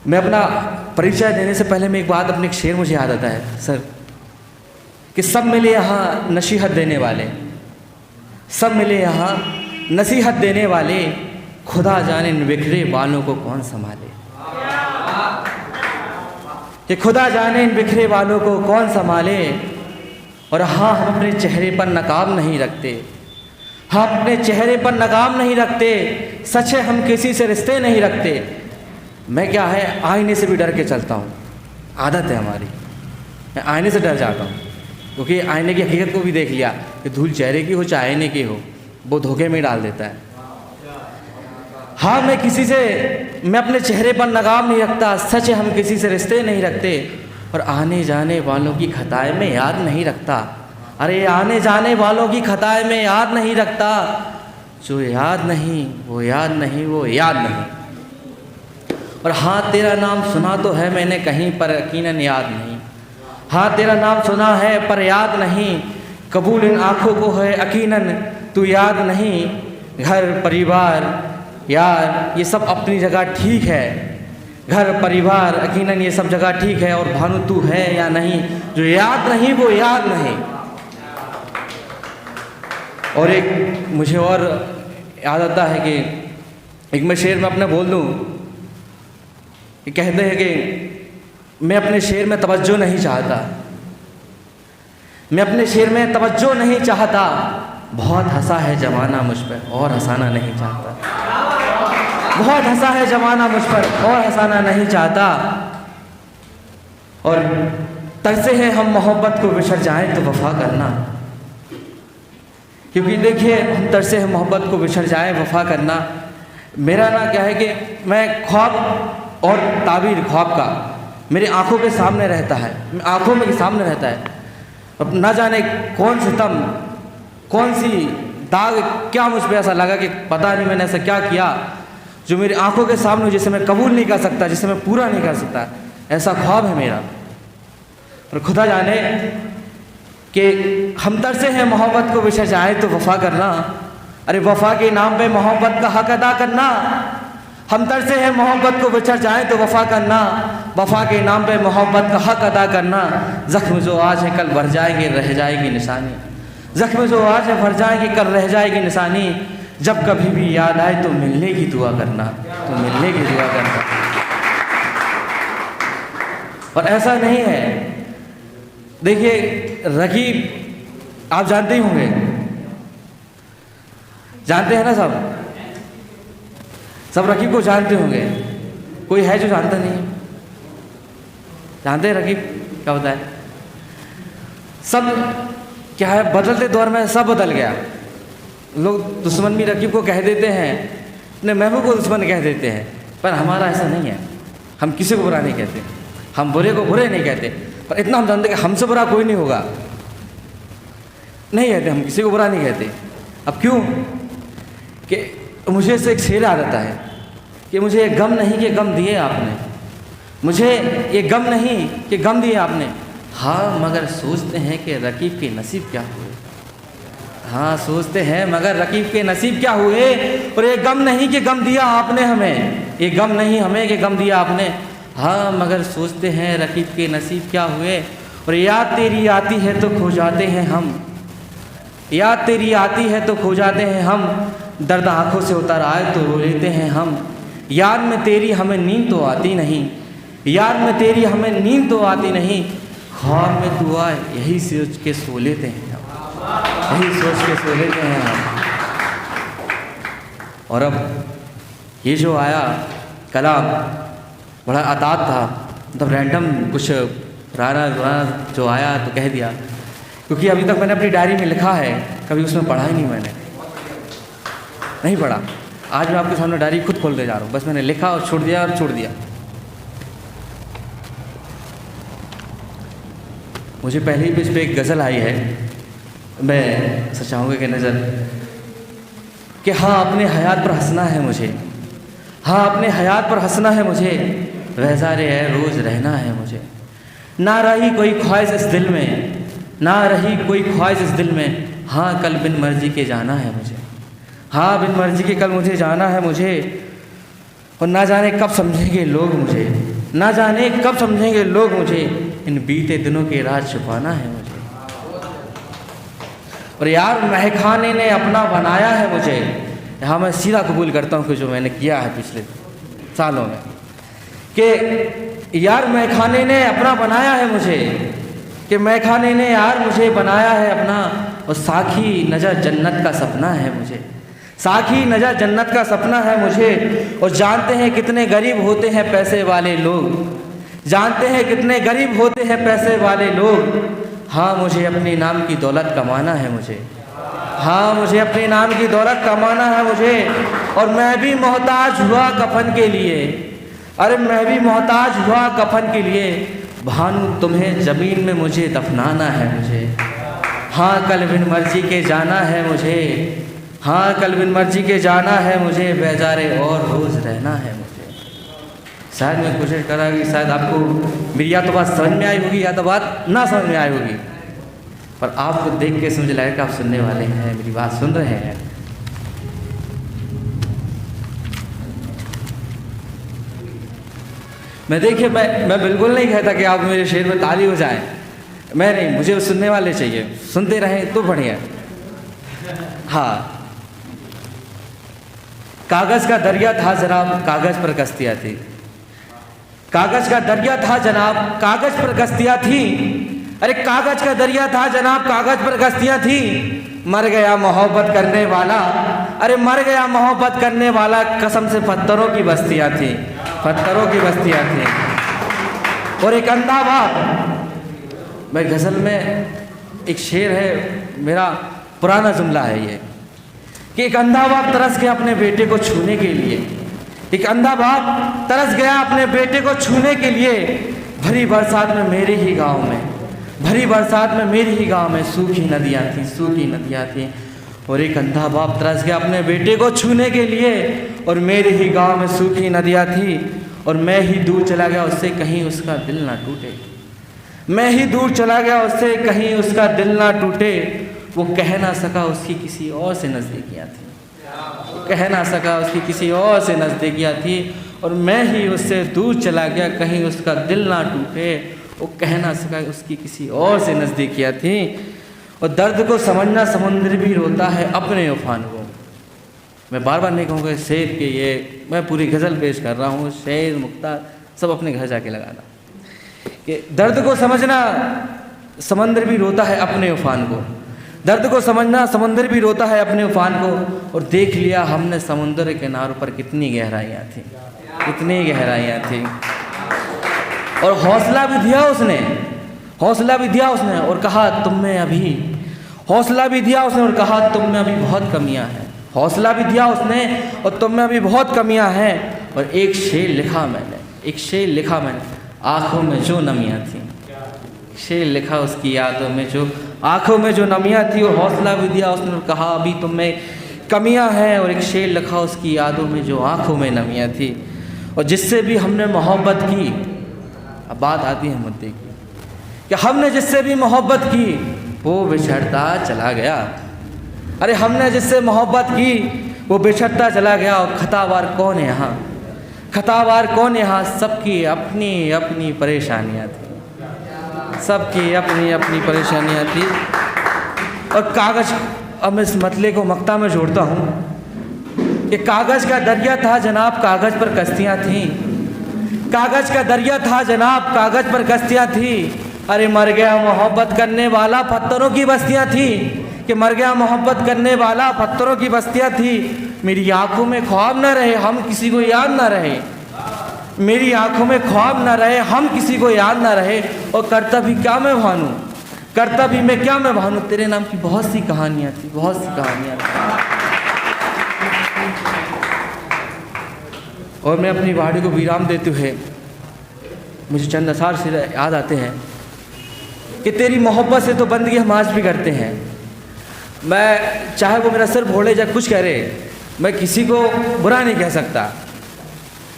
मैं अपना परिचय देने से पहले मैं एक बात, अपने एक शेर मुझे याद आता है सर, कि सब मिले यहाँ नसीहत देने वाले, सब मिले यहाँ नसीहत देने वाले, खुदा जाने इन बिखरे बालों को कौन संभाले। कि खुदा जाने इन बिखरे बालों को कौन संभाले। और हाँ, हम अपने चेहरे पर नकाब नहीं रखते, हम अपने चेहरे पर नकाब नहीं रखते, सच है हम किसी से रिश्ते नहीं रखते। मैं क्या है, आईने से भी डर के चलता हूँ, आदत है हमारी, मैं आईने से डर जाता हूँ, क्योंकि आईने की हकीकत को भी देख लिया कि धूल चेहरे की हो चाहे आईने की हो, वो धोखे में डाल देता है। हाँ, मैं अपने चेहरे पर नकाब नहीं रखता, सच है हम किसी से रिश्ते नहीं रखते, और आने जाने वालों की खताएं में याद नहीं रखता। अरे आने जाने वालों की खताएं में याद नहीं रखता, जो याद नहीं वो याद नहीं वो याद नहीं। और हाँ, तेरा नाम सुना तो है मैंने कहीं, पर यकीनन याद नहीं। हाँ, तेरा नाम सुना है पर याद नहीं, कबूल इन आँखों को है यकीनन तू याद नहीं। घर परिवार यार ये सब अपनी जगह ठीक है, घर परिवार यकीनन ये सब जगह ठीक है, और भानु तू है या नहीं, जो याद नहीं वो याद नहीं। और एक मुझे और याद आता है कि एक मैं शेर में अपने बोल दूँ कि कहते हैं कि मैं अपने शेर में तवज्जो नहीं चाहता, मैं अपने शेर में तवज्जो नहीं चाहता, बहुत हंसा है जमाना मुझ पर और हंसाना नहीं चाहता, बहुत हंसा है जमाना मुझ पर और हंसाना नहीं चाहता। और तरसे हैं हम मोहब्बत को बिछड़ जाएं तो वफा करना, क्योंकि देखिए हम तरसे हैं मोहब्बत को बिछड़ जाएं वफा करना। मेरा ना क्या है कि मैं ख्वाब और ताबीर ख्वाब का मेरी आंखों के सामने रहता है, आंखों में के सामने रहता है। अब ना जाने कौन सितम, कौन सी दाग, क्या मुझ पर ऐसा लगा कि पता नहीं मैंने ऐसा क्या किया जो मेरी आंखों के सामने, जिसे मैं कबूल नहीं कर सकता, जिसे मैं पूरा नहीं कर सकता। ऐसा ख्वाब है मेरा, और खुदा जाने कि हम तरसे हैं मोहब्बत को बिछड़ जाए तो वफा करना। अरे वफा के नाम पे मोहब्बत का हक अदा करना, हम तरसे हैं मोहब्बत को बिछड़ जाए तो वफा करना, वफा के नाम पे मोहब्बत का हक अदा करना। ज़ख्म जो आज है कल भर जाएंगे रह जाएगी निशानी, ज़ख्म जो आज है भर जाएंगे कल रह जाएगी निशानी। जब कभी भी याद आए तो मिलने की दुआ करना, तो मिलने की दुआ करना। और ऐसा नहीं है, देखिए रकीब आप जानते ही होंगे, जानते हैं ना सब रकीब को जानते होंगे, कोई है जो जानता नहीं? जानते हैं रकीब क्या होता है? सब क्या है, बदलते दौर में सब बदल गया। लोग दुश्मन भी रकीब को कह देते हैं, अपने महबूब को दुश्मन कह देते हैं, पर हमारा ऐसा नहीं है। हम किसी को बुरा नहीं कहते, हम बुरे को बुरे नहीं कहते, पर इतना हम जानते कि हमसे बुरा कोई नहीं होगा, नहीं कहते, हम किसी को बुरा नहीं कहते। अब क्यों? कि मुझे से एक शेर याद आता है कि मुझे ये गम नहीं कि गम दिए आपने, मुझे ये गम नहीं कि गम दिए आपने। हाँ, मगर सोचते हैं कि रकीब के नसीब क्या हुए। हाँ, सोचते हैं मगर रकीब के नसीब क्या हुए। और ये गम नहीं कि गम दिया आपने हमें, ये गम नहीं हमें कि गम दिया आपने। हाँ, मगर सोचते हैं रकीब के नसीब क्या हुए। और याद तेरी आती है तो खो जाते हैं हम, याद तेरी आती है तो खो जाते हैं हम, दर्द आँखों से उतर आए तो रो लेते हैं हम। याद में तेरी हमें नींद तो आती नहीं, याद में तेरी हमें नींद तो आती नहीं, ख्वाब में तू आए यही सोच के सो लेते हैं, यही सोच के सो लेते हैं हम। और अब ये जो आया कलाम बड़ा आतात था, मतलब रैंडम कुछ पुराना जो आया तो कह दिया, क्योंकि अभी तक मैंने अपनी डायरी में लिखा है, कभी उसमें पढ़ा ही नहीं, मैंने नहीं पढ़ा। आज मैं आपके सामने डायरी खुद खोलते जा रहा हूँ, बस मैंने लिखा और छोड़ दिया और छोड़ दिया। मुझे पहले ही पेज पे एक गज़ल आई है, मैं सच चाहूँगा कि नज़र कि हाँ अपने हयात पर हंसना है मुझे, हाँ अपने हयात पर हंसना है मुझे, वहज़ारे है रोज़ रहना है मुझे। ना रही कोई ख्वाहिश इस दिल में, ना रही कोई ख्वाहिश इस दिल में, हाँ कल बिन मर्जी के जाना है मुझे, हाँ बिन मर्जी के कल मुझे जाना है मुझे। और ना जाने कब समझेंगे लोग मुझे, ना जाने कब समझेंगे लोग मुझे, इन बीते दिनों के राज छुपाना है मुझे। और यार महखाने ने अपना बनाया है मुझे, यहाँ मैं सीधा कबूल करता हूँ कि जो मैंने किया है पिछले सालों में, कि यार महखाने ने अपना बनाया है मुझे, कि महखाने ने यार मुझे बनाया है अपना। और साखी नजर जन्नत का सपना है मुझे, साखी नजर जन्नत का सपना है मुझे। और जानते हैं कितने गरीब होते हैं पैसे वाले लोग, जानते हैं कितने गरीब होते हैं पैसे वाले लोग। हाँ मुझे अपने नाम की दौलत कमाना है मुझे, हाँ मुझे अपने नाम की दौलत कमाना है मुझे। और मैं भी मोहताज हुआ कफन के लिए, अरे मैं भी मोहताज हुआ कफन के लिए। भानु तुम्हें ज़मीन में मुझे दफनाना है मुझे, हाँ कल बिन मर्जी के जाना है मुझे, हाँ कल बिन मर्जी के जाना है मुझे। बेजारे और रोज़ रहना है मुझे। शायद मैं कोशिश कर रहा कि शायद आपको मेरी या तो बात समझ में आई होगी या तो बात ना समझ में आई होगी, पर आपको देख के समझ लायक आप सुनने वाले हैं, मेरी बात सुन रहे हैं। मैं देखिए मैं बिल्कुल नहीं कहता कि आप मेरे शेर में ताली हो जाए, मैं नहीं, मुझे सुनने वाले चाहिए, सुनते रहें तो बढ़िया। हाँ, कागज़ का दरिया था जनाब, कागज़ पर कश्तियाँ थी, कागज़ का दरिया था जनाब, कागज़ पर कश्तियाँ थी। अरे कागज़ का दरिया था जनाब, कागज़ पर कश्तियाँ थी। मर गया मोहब्बत करने वाला, अरे मर गया मोहब्बत करने वाला, कसम से पत्थरों की बस्तियाँ थी, पत्थरों की बस्तियाँ थी। और एक अंधा बाप, मैं गज़ल में एक शेर है मेरा, पुराना जुमला है ये, कि एक अंधा बाप तरस गया अपने बेटे को छूने के लिए, एक अंधा बाप तरस गया अपने बेटे को छूने के लिए। भरी बरसात में मेरे ही गांव में, भरी बरसात में मेरे ही गांव में सूखी नदियां थी, सूखी नदियां थी। और एक अंधा बाप तरस गया अपने बेटे को छूने के लिए, और मेरे ही गांव में सूखी नदियां थी। और मैं ही दूर चला गया उससे कहीं उसका दिल ना टूटे, मैं ही दूर चला गया उससे कहीं उसका दिल ना टूटे। वो कह ना सका उसकी किसी और से नज़दीकियाँ थी, कह ना सका उसकी किसी और से नज़दीकियाँ थी। और मैं ही उससे दूर चला गया कहीं उसका दिल ना टूटे। वो कह ना सका उसकी किसी और से नज़दीकियाँ थी। और दर्द को समझना समुद्र भी रोता है अपने उफान को। मैं बार बार नहीं कहूँगा शेर के ये मैं पूरी गज़ल पेश कर रहा हूँ, शेर मुक्ता सब अपने घर जाके लगाना, कि दर्द को समझना समंदर भी रोता है अपने उफान को, दर्द को समझना समंदर भी रोता है अपने उफान को। और देख लिया हमने समुंदर के किनारों पर कितनी गहराइयाँ थी, कितनी गहराइयाँ थी। और हौसला भी दिया उसने, हौसला भी दिया उसने और कहा तुम में अभी, हौसला भी दिया उसने और कहा तुम में अभी बहुत कमियां हैं, हौसला भी दिया उसने और तुम में अभी बहुत कमियां हैं। और एक शेर लिखा मैंने, एक शेर लिखा मैंने, आँखों में जो नमियाँ थी, शेर लिखा उसकी यादों में जो आँखों में जो नमियाँ थी। और हौसला भी दिया उसने और कहा अभी तुम में कमियां हैं। और एक शेर लिखा उसकी यादों में जो आँखों में नमियाँ थी। और जिससे भी हमने मोहब्बत की, अब बात आती है मुद्दे की, कि हमने जिससे भी मोहब्बत की वो बिछड़ता चला गया। अरे हमने जिससे मोहब्बत की वो बिछड़ता चला गया। और खतावार कौन है यहाँ, खतावार कौन यहाँ, सबकी अपनी अपनी परेशानियाँ थी, सबकी अपनी अपनी परेशानियाँ थी। और कागज़, अब मैं इस मतले को मक्ता में जोड़ता हूँ कि कागज़ का दरिया था जनाब, कागज़ पर कश्तियाँ थीं, कागज़ का दरिया था जनाब, कागज़ पर कश्तियाँ थीं। अरे मर गया मोहब्बत करने वाला, पत्थरों की बस्तियाँ थी, कि मर गया मोहब्बत करने वाला, पत्थरों की बस्तियाँ थी। मेरी आंखों में ख्वाब न रहे, हम किसी को याद न रहे, मेरी आंखों में ख्वाब न रहे, हम किसी को याद न रहे। और करता भी क्या मैं भानू, करता भी मैं क्या मैं भानू, तेरे नाम की बहुत सी कहानियाँ थी, बहुत सी कहानियाँ थी। और मैं अपनी वाणी को विराम देते हुए मुझे चंद अशार से याद आते हैं कि तेरी मोहब्बत से तो बंदगी हम आज भी करते हैं। मैं चाहे वो मेरा सिर फोड़े या कुछ करे, मैं किसी को बुरा नहीं कह सकता।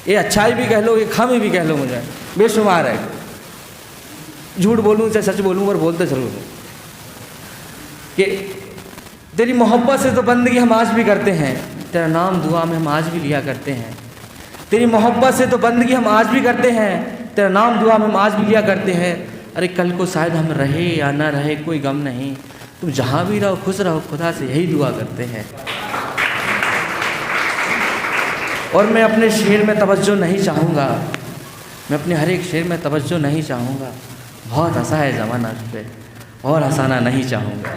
ये अच्छाई भी कह लो, ये खामी भी कह लो, मुझे बेशुमार है। झूठ बोलूँ चाहे सच बोलूँ, पर बोलते जरूर हूँ कि तेरी मोहब्बत से तो बंदगी हम आज भी करते हैं, तेरा नाम दुआ में हम आज भी लिया करते हैं। तेरी मोहब्बत से तो बंदगी हम आज भी करते हैं, तेरा नाम दुआ में हम आज भी लिया करते हैं। अरे कल को शायद हम रहे या ना रहे कोई गम नहीं, तुम जहाँ भी रहो खुश रहो, खुदा से यही दुआ करते हैं। और मैं अपने शेर में तवज्जो नहीं चाहूँगा, मैं अपने हर एक शेर में तवज्जो नहीं चाहूँगा। बहुत हंसा है ज़माना उस पर, और हंसाना नहीं चाहूँगा।